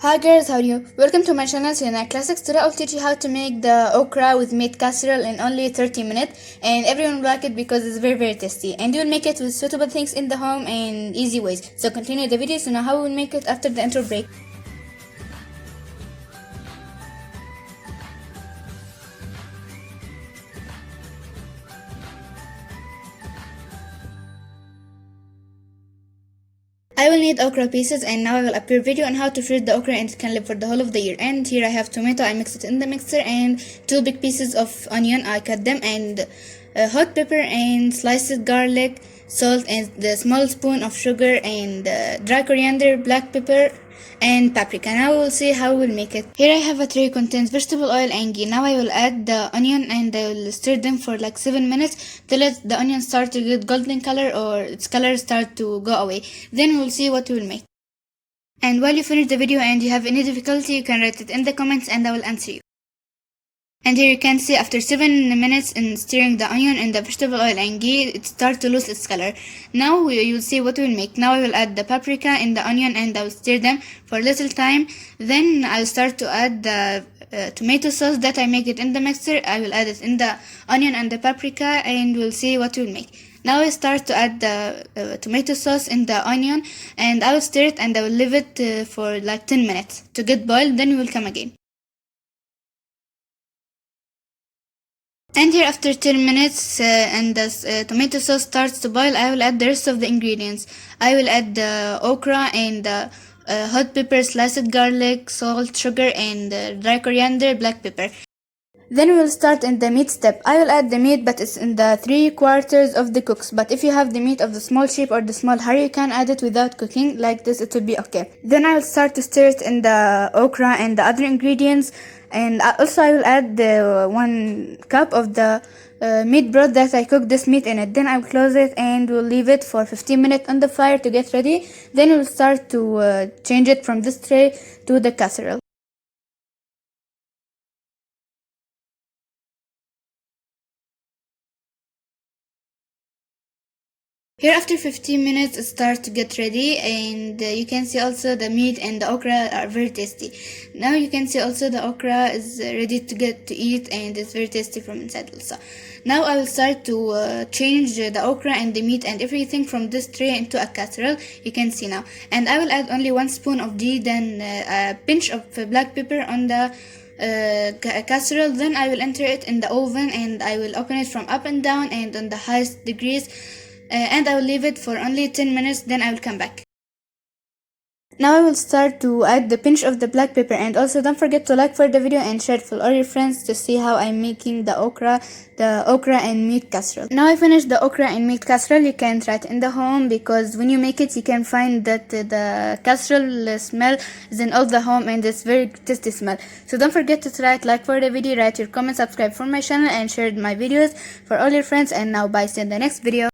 Hi girls, how are you? Welcome to my channel Sienna Classics. Today I'll teach you how to make the okra with meat casserole in only 30 minutes, and everyone will like it because it's very tasty, and you'll make it with suitable things in the home and easy ways. So continue the video to know how we'll make it after the intro break. I will need okra pieces, and now I will upload video on how to freeze the okra and it can live for the whole of the year. And here I have tomato, I mixed it in the mixer, and 2 big pieces of onion, I cut them, and hot pepper and sliced garlic, salt, and the small spoon of sugar, and dry coriander, black pepper, and paprika. Now we will see how we will make it. Here I have a tray contains vegetable oil and ghee. Now I will add the onion and I will stir them for like 7 minutes till the onion start to get golden color or its color start to go away. Then we'll see what we will make. And while you finish the video and you have any difficulty, you can write it in the comments and I will answer you. And here you can see after 7 minutes in stirring the onion and the vegetable oil and ghee, it starts to lose its color. Now you will see what we will make. Now I will add the paprika and the onion and I will stir them for a little time. Then I will start to add the tomato sauce that I make it in the mixer. I will add it in the onion and the paprika and we'll see what we will make. Now I start to add the tomato sauce in the onion and I will stir it and I will leave it for like 10 minutes to get boiled. Then we will come again. And here after 10 minutes and the tomato sauce starts to boil, I will add the rest of the ingredients. I will add the okra and the hot pepper, sliced garlic, salt, sugar, and dry coriander, black pepper. Then we will start in the meat step. I will add the meat, but it's in the 3/4 of the cooks. But if you have the meat of the small sheep or the small hair, you can add it without cooking. Like this, it will be okay. Then I will start to stir it in the okra and the other ingredients. And also I will add the 1 cup of the meat broth that I cooked this meat in it. Then I will close it and we'll leave it for 15 minutes on the fire to get ready. Then we'll start to change it from this tray to the casserole. Here after 15 minutes it starts to get ready, and you can see also the meat and the okra are very tasty. Now you can see also the okra is ready to get to eat and it's very tasty from inside also. Now I will start to change the okra and the meat and everything from this tray into a casserole. You can see now. And I will add only 1 spoon of ghee, then a pinch of black pepper on the casserole. Then I will enter it in the oven and I will open it from up and down and on the highest degrees. And I will leave it for only 10 minutes, then I will come back. Now I will start to add the pinch of the black pepper, and also don't forget to like for the video and share it for all your friends to see how I'm making the okra and meat casserole. Now I finished the okra and meat casserole. You can try it in the home because when you make it you can find that the casserole smell is in all the home and it's very tasty smell. So don't forget to try it, like for the video, write your comment, subscribe for my channel and share my videos for all your friends. And now bye, see you in the next video.